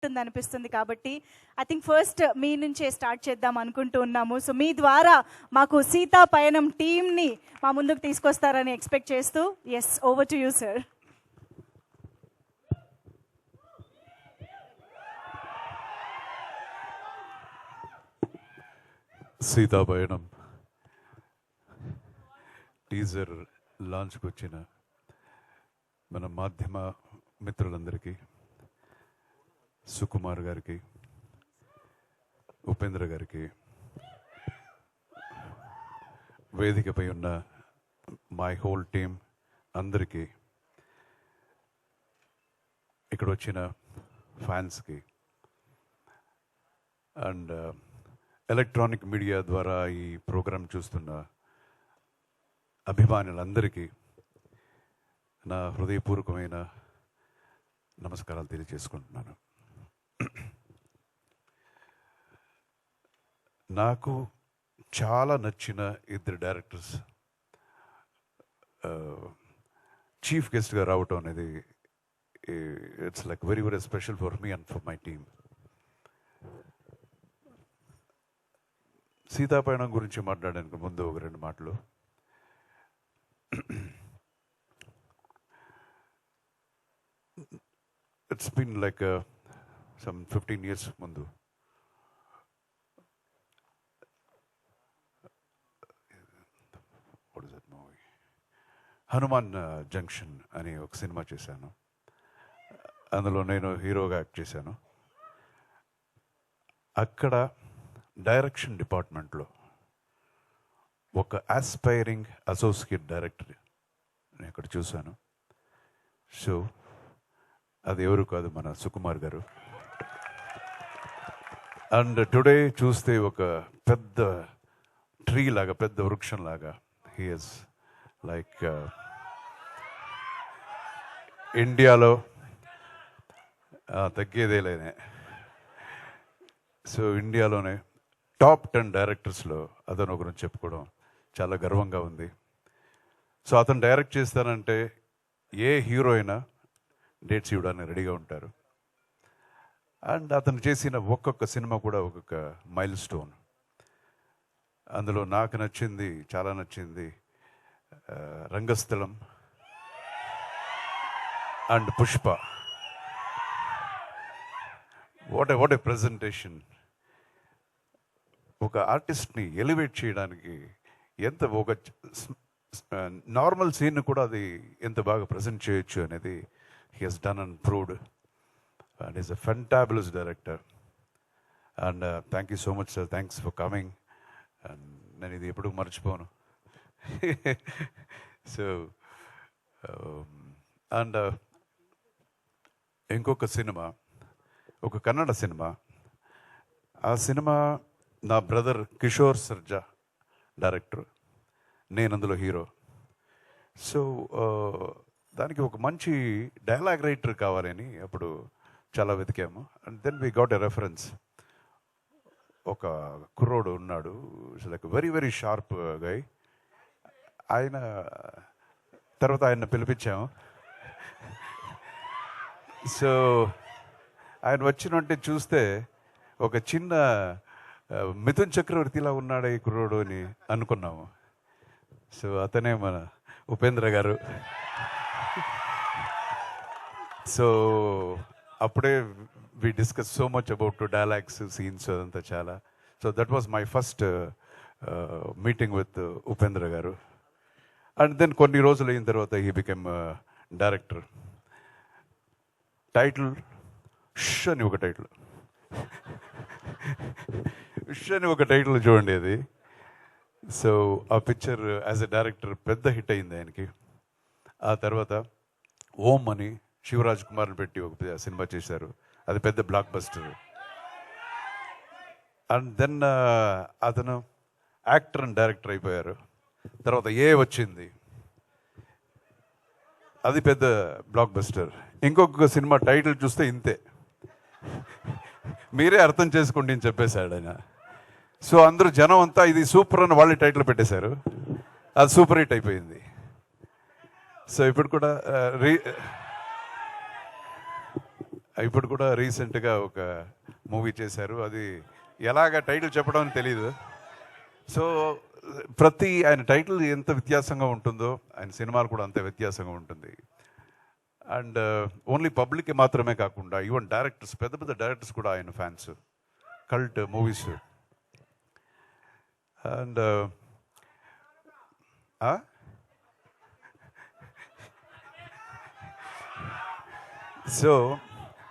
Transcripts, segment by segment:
ఉంటుంది అనిపిస్తుంది. కాబట్టి ఐ థింక్ ఫస్ట్ మీ నుంచే స్టార్ట్ చేద్దాం అనుకుంటూ ఉన్నాము. సో మీ ద్వారా మాకు సీతా పయనం టీమ్ని మా ముందుకు తీసుకొస్తారని ఎక్స్పెక్ట్ చేస్తూ, yes, over to you sir. Seetha Payanam teaser లాంచ్కి వచ్చిన మన మాధ్యమ మిత్రులందరికీ, సుకుమార్ గారికి, ఉపేంద్ర గారికి, వేదికపై ఉన్న మై హోల్ టీమ్ అందరికీ, ఇక్కడ వచ్చిన ఫ్యాన్స్కి అండ్ ఎలక్ట్రానిక్ మీడియా ద్వారా ఈ ప్రోగ్రాం చూస్తున్న అభిమానులందరికీ నా హృదయపూర్వకమైన నమస్కారాలు తెలియజేసుకుంటున్నాను. నాకు చాలా నచ్చిన ఇద్దరు డైరెక్టర్స్ చీఫ్ గెస్ట్గా రావటం అనేది it's like very very special for me and for my team. Seethapayanam గురించి మాట్లాడడానికి ముందు ఒక రెండు మాటలు. It's been like some 15 years ముందు హనుమాన్ జంక్షన్ అని ఒక సినిమా చేశాను. అందులో నేను హీరోగా యాక్ట్ చేశాను. అక్కడ డైరెక్షన్ డిపార్ట్మెంట్లో ఒక ఆస్పైరింగ్ అసోసియేట్ డైరెక్టర్ నేను అక్కడ చూశాను. సో అది ఎవరు కాదు, మన సుకుమార్ గారు. అండ్ టుడే చూస్తే ఒక పెద్ద ట్రీ లాగా, పెద్ద వృక్షం లాగా హీ ఈజ్ లైక్ ఇండియాలో తగ్గేదేలేనే. సో ఇండియాలోనే టాప్ 10 డైరెక్టర్స్లో అతను ఒకరిని చెప్పుకోవడం చాలా గర్వంగా ఉంది. సో అతను డైరెక్ట్ చేస్తానంటే ఏ హీరో అయినా డేట్స్ ఇవ్వడానికి రెడీగా ఉంటారు. అండ్ అతను చేసిన ఒక్కొక్క సినిమా కూడా ఒక్కొక్క మైల్ స్టోన్. అందులో నాకు నచ్చింది, చాలా నచ్చింది Rangasthalam and Pushpa. What a presentation. ఒక ఆర్టిస్ట్ని ఎలివేట్ చేయడానికి ఎంత, ఒక నార్మల్ సీన్ కూడా అది ఎంత బాగా ప్రజెంట్ చేయొచ్చు అనేది he has done and proved. And is a fantabulous director. And thank you so much sir, thanks for coming. And నేను ఇది ఎప్పుడు మర్చిపోను. సో అండ్ ఇంకొక సినిమా, ఒక కన్నడ సినిమా. ఆ సినిమా నా బ్రదర్ కిషోర్ సర్జా డైరెక్టర్, నేను అందులో హీరో. సో దానికి ఒక మంచి డైలాగ్ రైటర్ కావాలని అప్పుడు చాలా వెతికాము. And then we got a reference. ఒక కుర్రోడు ఉన్నాడు, like very very sharp guy. ఆయన తర్వాత ఆయన పిలిపించాము. సో ఆయన వచ్చినంటే చూస్తే ఒక చిన్న మిథున్ చక్రవర్తిలా ఉన్నాడు ఈ కుర్రోడు అని అనుకున్నాము. సో అతనే మన ఉపేంద్ర గారు. సో అప్పుడే we discuss so much about dialogues, scenes, అదంతా చాలా. So that was my first meeting with Upendra garu. And then కొన్ని రోజులు అయిన తర్వాత హీ బికెమ్ డైరెక్టర్. టైటిల్ ష్ అని ఒక టైటిల్, ష్ అని ఒక టైటిల్ చూడండి అది. సో ఆ పిక్చర్ యాజ్ ఎ డైరెక్టర్ పెద్ద హిట్ అయింది ఆయనకి. ఆ తర్వాత ఓం అని శివరాజ్ కుమార్ని పెట్టి ఒక సినిమా చేశారు, అది పెద్ద బ్లాక్ బస్టర్. అండ్ దెన్ అతను యాక్టర్ అండ్ డైరెక్టర్ అయిపోయారు. తర్వాత ఏ వచ్చింది, అది పెద్ద బ్లాక్ బస్టర్. ఇంకొక సినిమా టైటిల్ చూస్తే ఇంతే, మీరే అర్థం చేసుకోండి అని చెప్పేశాడు ఆయన. సో అందరూ జనం అంతా ఇది సూపర్ అని వాళ్ళే టైటిల్ పెట్టేశారు, అది సూపర్ హిట్ అయిపోయింది. సో ఇప్పుడు కూడా ఇప్పుడు కూడా రీసెంట్గా ఒక మూవీ చేశారు. అది ఎలాగ టైటిల్ చెప్పడం అని తెలీదు. సో ఆయన టైటిల్ ఎంత వ్యత్యాసంగా ఉంటుందో ఆయన సినిమాలు కూడా అంతే వ్యత్యాసంగా ఉంటుంది. అండ్ ఓన్లీ పబ్లిక్కి మాత్రమే కాకుండా ఈవెన్ డైరెక్టర్స్, పెద్ద పెద్ద డైరెక్టర్స్ కూడా ఆయన fans. Cult movies. And so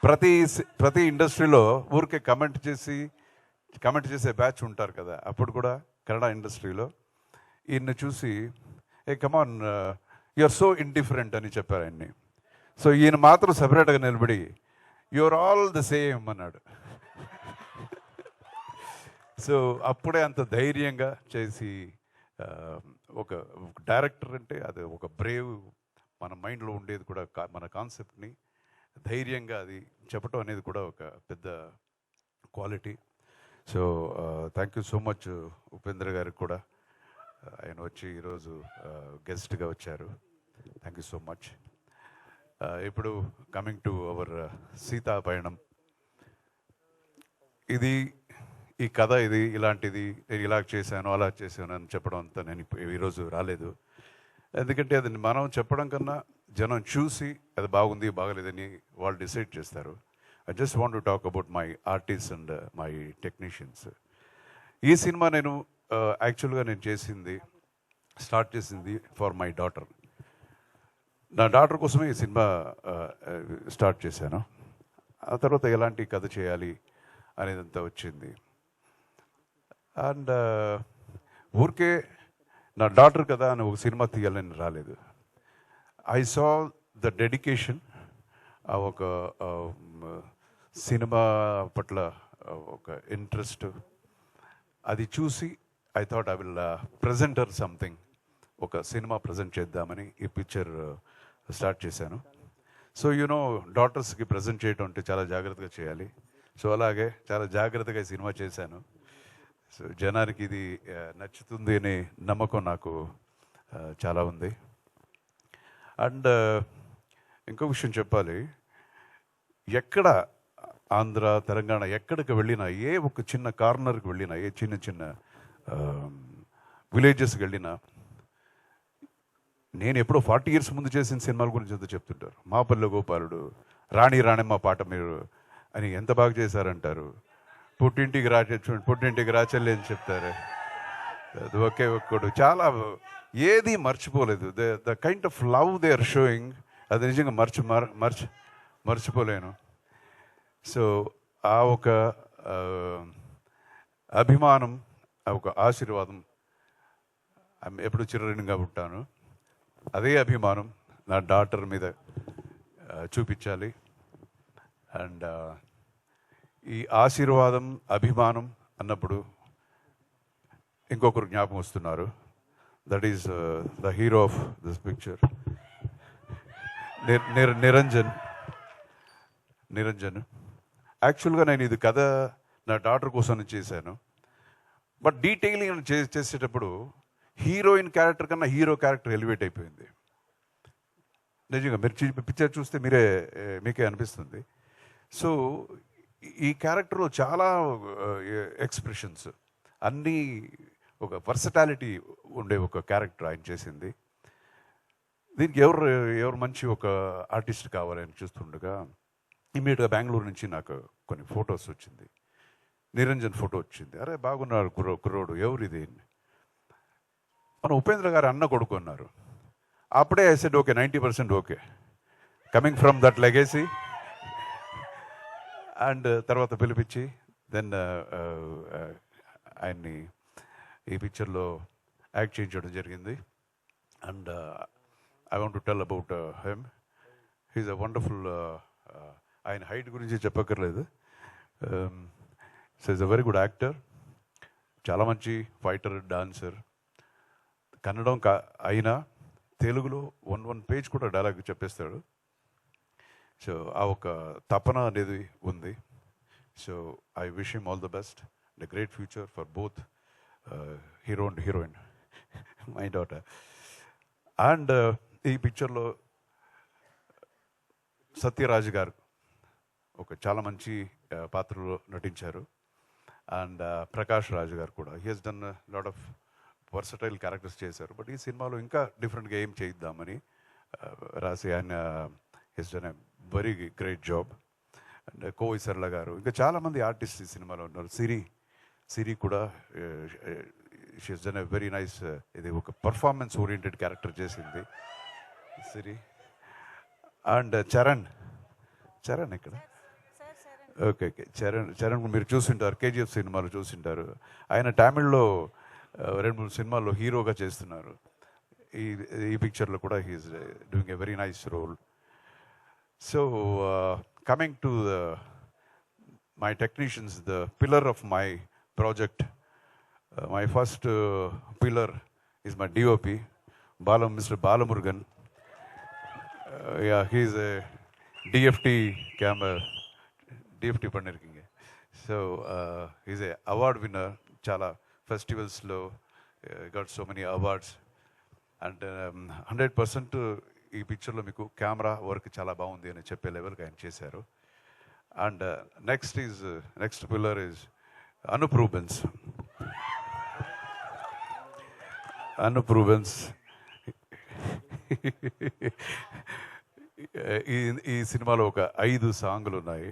ప్రతి ఇండస్ట్రీలో ఊరికే కమెంట్ చేసే బ్యాచ్ ఉంటారు కదా. అప్పుడు కూడా కన్నడ ఇండస్ట్రీలో ఈయన్ని చూసి ఏ కమాన్ యూఆర్ సో ఇండిఫరెంట్ అని చెప్పారు ఆయన్ని. సో ఈయన మాత్రం సపరేట్గా నిలబడి యూఆర్ ఆల్ ద సేమ్ అన్నాడు. సో అప్పుడే అంత ధైర్యంగా చేసి ఒక డైరెక్టర్ అంటే అది ఒక బ్రేవ్, మన మైండ్లో ఉండేది కూడా మన కాన్సెప్ట్ని ధైర్యంగా అది చెప్పటం అనేది కూడా ఒక పెద్ద quality. So thank you so much Upendra గారికి కూడా, ఆయన వచ్చి ఈరోజు గెస్ట్గా వచ్చారు. Thank you so much. ఇప్పుడు coming to our Seetha Payanam. ఈ కథ ఇలాంటిది, నేను ఇలా చేశాను అలా చేశాను అని చెప్పడం అంతా నేను ఈరోజు రాలేదు. ఎందుకంటే అది మనం చెప్పడం కన్నా జనం చూసి అది బాగుంది బాగలేదని వాళ్ళు డిసైడ్ చేస్తారు. I just want to talk about my artist and my technicians. ఈ సినిమా నేను యాక్చువల్గా స్టార్ట్ చేసింది ఫర్ మై డాటర్. నా డాటర్ కోసమే ఈ సినిమా స్టార్ట్ చేశాను. ఆ తర్వాత ఎలాంటి కథ చేయాలి అనేదంతా వచ్చింది. అండ్ ఊరికే నా డాటర్ కదా అని ఒక సినిమా తీయాలని రాలేదు. ఐ సా ద డెడికేషన్, ఒక సినిమా పట్ల ఒక ఇంట్రెస్ట్, అది చూసి I thought I will present her something, ఒక సినిమా ప్రజెంట్ చేద్దామని ఈ పిక్చర్ స్టార్ట్ చేశాను. సో డాటర్స్కి ప్రజెంట్ చేయడం అంటే చాలా జాగ్రత్తగా చేయాలి. సో అలాగే చాలా జాగ్రత్తగా ఈ సినిమా చేశాను. సో జనానికి ఇది నచ్చుతుంది అనే నమ్మకం నాకు చాలా ఉంది. అండ్ ఇంకో విషయం చెప్పాలి, ఎక్కడ ఆంధ్ర తెలంగాణ ఎక్కడికి వెళ్ళినా, ఏ ఒక చిన్న కార్నర్కి వెళ్ళినా, ఏ చిన్న విలేజెస్కి వెళ్ళినా, నేను ఎప్పుడో 40 years ముందు చేసిన సినిమాల గురించి అంతా చెప్తుంటారు. మాపల్లె గోపాలుడు, రాణమ్మ పాట మీరు అని ఎంత బాగా చేశారంటారు. పుట్టింటికి రాచెల్లి అని చెప్తారు. అది ఒకే ఒక్కడు చాలా ఏది మర్చిపోలేదు. The kind of love they are showing, అది నిజంగా మర్చిపోలేను. సో ఆ ఒక అభిమానం, ఆ ఒక ఆశీర్వాదం ఎప్పుడు చిరరుణంగా ఉంటాను. అదే అభిమానం నా డాటర్ మీద చూపించాలి. అండ్ ఈ ఆశీర్వాదం, అభిమానం అన్నప్పుడు ఇంకొకరు జ్ఞాపకం వస్తున్నారు. That is the hero of this picture, Niranjan. యాక్చువల్గా నేను ఇది కథ నా డాటర్ కోసం చేశాను. బట్ డీటెయిలింగ్ చేసేటప్పుడు హీరోయిన్ క్యారెక్టర్ కన్నా హీరో క్యారెక్టర్ ఎలివేట్ అయిపోయింది. నిజంగా మీరు పిక్చర్ చూస్తే మీకే అనిపిస్తుంది. సో ఈ క్యారెక్టర్లో చాలా ఎక్స్ప్రెషన్స్, అన్నీ ఒక వర్సటాలిటీ ఉండే ఒక క్యారెక్టర్ ఆయన చేసింది. దీనికి ఎవరు మంచి ఒక ఆర్టిస్ట్ కావాలని చూస్తుండగా ఇమీడియట్గా బెంగళూరు నుంచి నాకు కొన్ని ఫొటోస్ వచ్చింది. నిరంజన్ ఫోటో వచ్చింది. అరే బాగున్నారు కుర్రోడు, ఎవరు ఇది? మన ఉపేంద్ర గారు అన్న కొడుకు అన్నారు. అప్పుడే I said okay, 90% okay, coming from that legacy. And తర్వాత పిలిపించి దెన్ ఆయన్ని ఈ పిక్చర్లో యాక్ట్ చేయించడం జరిగింది. And I want to tell about him. He's a wonderful, ఆయన హైట్ గురించి చెప్పక్కర్లేదు. So is a very good actor, చాలా మంచి ఫైటర్, డాన్సర్. కన్నడం అయినా తెలుగులో 1 పేజ్ కూడా డైలాగ్ చెప్పేస్తాడు. సో ఆ ఒక తపన అనేది ఉంది. So I wish him all the best, the great future for both hero and heroine, my daughter. And ఈ పిక్చర్లో సత్యరాజ్ గారు ఒక చాలా మంచి పాత్రలో నటించారు. అండ్ ప్రకాష్ రాజు గారు కూడా he has done lot of versatile characters చేశారు. బట్ ఈ సినిమాలో ఇంకా డిఫరెంట్గా ఏం చేయిద్దామని రాసి ఆయన he's done a very great job. And Kovai Sarala garu, ఇంకా చాలామంది ఆర్టిస్ట్ ఈ సినిమాలో ఉన్నారు. సిరి కూడా she has done a very nice, ఇది ఒక పర్ఫార్మెన్స్ ఓరియంటెడ్ క్యారెక్టర్ చేసింది సిరి. అండ్ చరణ్ ఇక్కడ ఓకే చరణ్ మీరు చూసింటారు, కేజీఎఫ్ సినిమాలో చూసింటారు. ఆయన తమిళ్లో 2-3 సినిమాల్లో హీరోగా చేస్తున్నారు. ఈ పిక్చర్లో కూడా he's doing a very nice role. So coming to my technicians, the pillar of my project, my first pillar is my DOP mister Balamurugan. He's a DFT DFT பண்ணிருக்கீங்க. So is a award winner, చాలా ఫెస్టివల్స్లో got so many awards. And 100% ఈ పిక్చర్లో మీకు camera work చాలా బాగుంది అని చెప్పే లెవెల్కి ఆయన చేశారు. And next pillar is Anoop Rubens. ఈ సినిమాలో ఒక 5 సాంగులు ఉన్నాయి,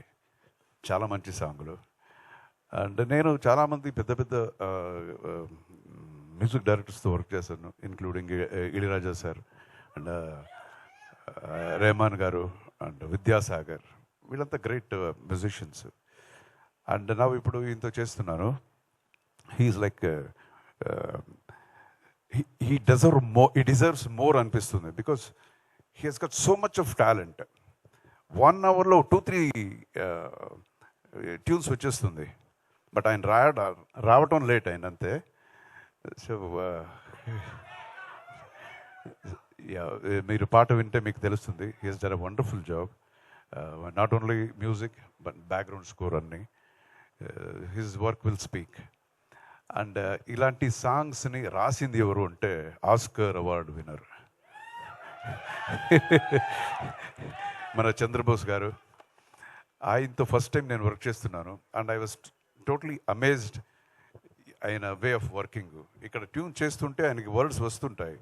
చాలా మంచి సాంగులు. అండ్ నేను చాలామంది పెద్ద మ్యూజిక్ డైరెక్టర్స్తో వర్క్ చేశాను, including Ilaiyaraaja sir and Rahman garu and Vidyasagar, వీళ్ళంతా గ్రేట్ మ్యూజిషియన్స్. అండ్ నా ఇప్పుడు ఈయనతో చేస్తున్నాను. He's like he deserves more అనిపిస్తుంది, because he has got so much of talent. 1 hourలో 2-3 ట్యూన్స్ వచ్చేస్తుంది. బట్ ఆయన రావటం లేట్ అయింది అంతే. సో మీరు పాట వింటే మీకు తెలుస్తుంది. He has done a wonderful job, not only music but background score అన్నీ. His work will speak. And ఇలాంటి సాంగ్స్ని రాసింది ఎవరు అంటే ఆస్కర్ అవార్డు విన్నర్ మన చంద్రబోస్ గారు. ఆయనతో ఫస్ట్ టైం నేను వర్క్ చేస్తున్నాను. And I was totally amazed ఆయన వే ఆఫ్ వర్కింగ్. ఇక్కడ ట్యూన్ చేస్తుంటే ఆయనకి వర్డ్స్ వస్తుంటాయి,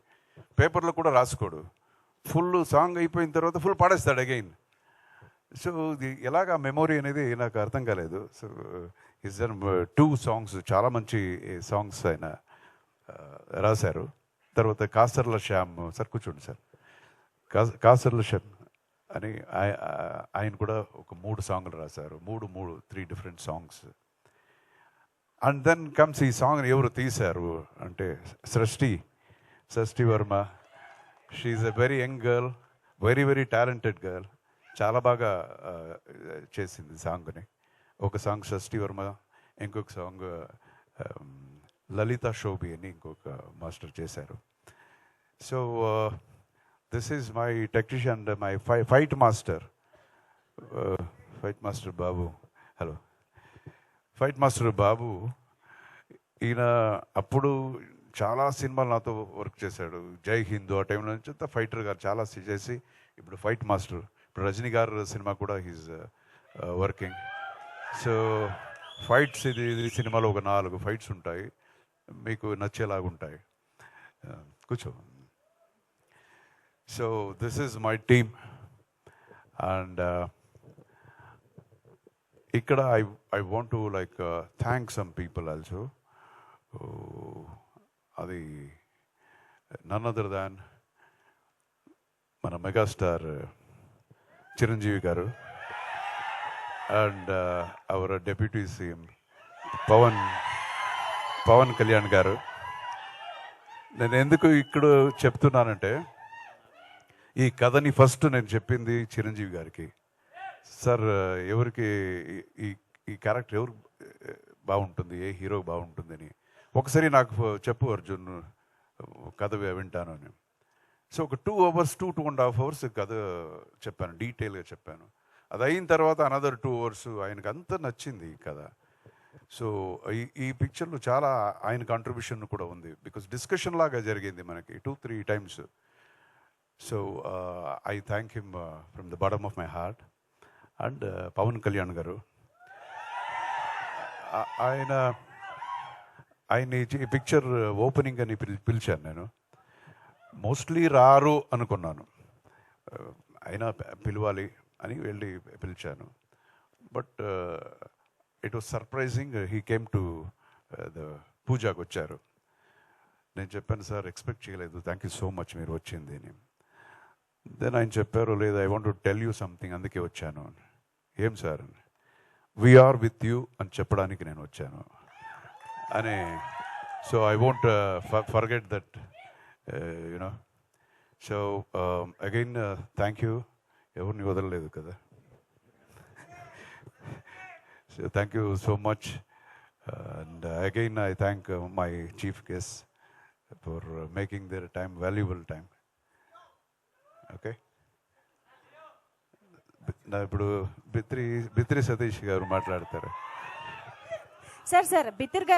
పేపర్లో కూడా రాసుకోడు. ఫుల్ సాంగ్ అయిపోయిన తర్వాత ఫుల్ పాడేస్తాడు అగైన్. సో ఇది ఎలాగా మెమొరీ అనేది నాకు అర్థం కాలేదు. సో హిస్ డన్ 2 సాంగ్స్, చాలా మంచి సాంగ్స్ ఆయన రాశారు. తర్వాత కాసర్ల శ్యామ్ సార్, కూర్చోండి సార్, కాసర్ల శ్యామ్ అని ఆయన కూడా ఒక 3 సాంగ్లు రాశారు. 3 different songs. And then comes ఈ సాంగ్ ఎవరు తీశారు అంటే Srishti Varma. She's a very young girl, very talented girl. చాలా బాగా చేసింది సాంగ్ని. ఒక సాంగ్ సృష్టి వర్మ, ఇంకొక సాంగ్ లలిత శోభి అని ఇంకొక మాస్టర్ చేశారు. So this is my technician and my fight master Babu. Hello, fight master Babu. ఈయన అప్పుడు చాలా సినిమాలు నాతో వర్క్ చేశాడు. జై హిందూ ఆ టైంలో నుంచి అంతా ఫైటర్ గారు చాలా చేసి ఇప్పుడు ఫైట్ మాస్టర్. ఇప్పుడు రజనీ గారు సినిమా కూడా హీజ్ వర్కింగ్. సో ఫైట్స్, ఇది సినిమాలో ఒక 4 ఫైట్స్ ఉంటాయి, మీకు నచ్చేలాగా ఉంటాయి. కూర్చో. So this is my team. And ఇక్కడ I want to like thank some people also. అది నన్ అదర్ దాన్ మన megastar Chiranjeevi garu and our deputy CM Pawan Kalyan garu. నేను ఎందుకు ఇక్కడ చెప్తున్నానంటే, ఈ కథని ఫస్ట్ నేను చెప్పింది చిరంజీవి గారికి. సార్, ఎవరికి ఈ క్యారెక్టర్ ఎవరు బాగుంటుంది, ఏ హీరో బాగుంటుందని ఒకసారి నాకు చెప్పు అర్జున్, కథ వింటాను అని. సో ఒక 2 hours 2.5 hours కథ చెప్పాను, డీటెయిల్గా చెప్పాను. అది అయిన తర్వాత అనదర్ 2 hours ఆయనకు అంత నచ్చింది ఈ కథ. సో ఈ పిక్చర్లో చాలా ఆయన కాంట్రిబ్యూషన్ కూడా ఉంది, బికాస్ డిస్కషన్ లాగా జరిగింది మనకి 2-3 times. So I thank him from the bottom of my heart. And Pavan Kalyan garu. ఆయన ఈ పిక్చర్ ఓపెనింగ్ అని పిలిచాను నేను. మోస్ట్లీ రారు అనుకున్నాను, అయినా పిలవాలి అని వెళ్ళి పిలిచాను. But it was surprising, he came to the పూజాకి వచ్చారు. నేను చెప్పాను, సార్ ఎక్స్పెక్ట్ చేయలేదు, థ్యాంక్ యూ సో మచ్ మీరు వచ్చింది అని. దెన్ ఆయన చెప్పారు, లేదు I want to tell you something, అందుకే వచ్చాను. ఏం సార్ అని. వీఆర్ విత్ యూ అని చెప్పడానికి నేను వచ్చాను అని. So I won't forget that, you know. So again thank you, ఎవరిని వదలలేదు కదా. So thank you so much. And again I thank my chief guest for making their time valuable time. Okay, ఇప్పుడు బిత్రి సతీష్ గారు మాట్లాడతారు. సార్ బిత్తిర్ గారు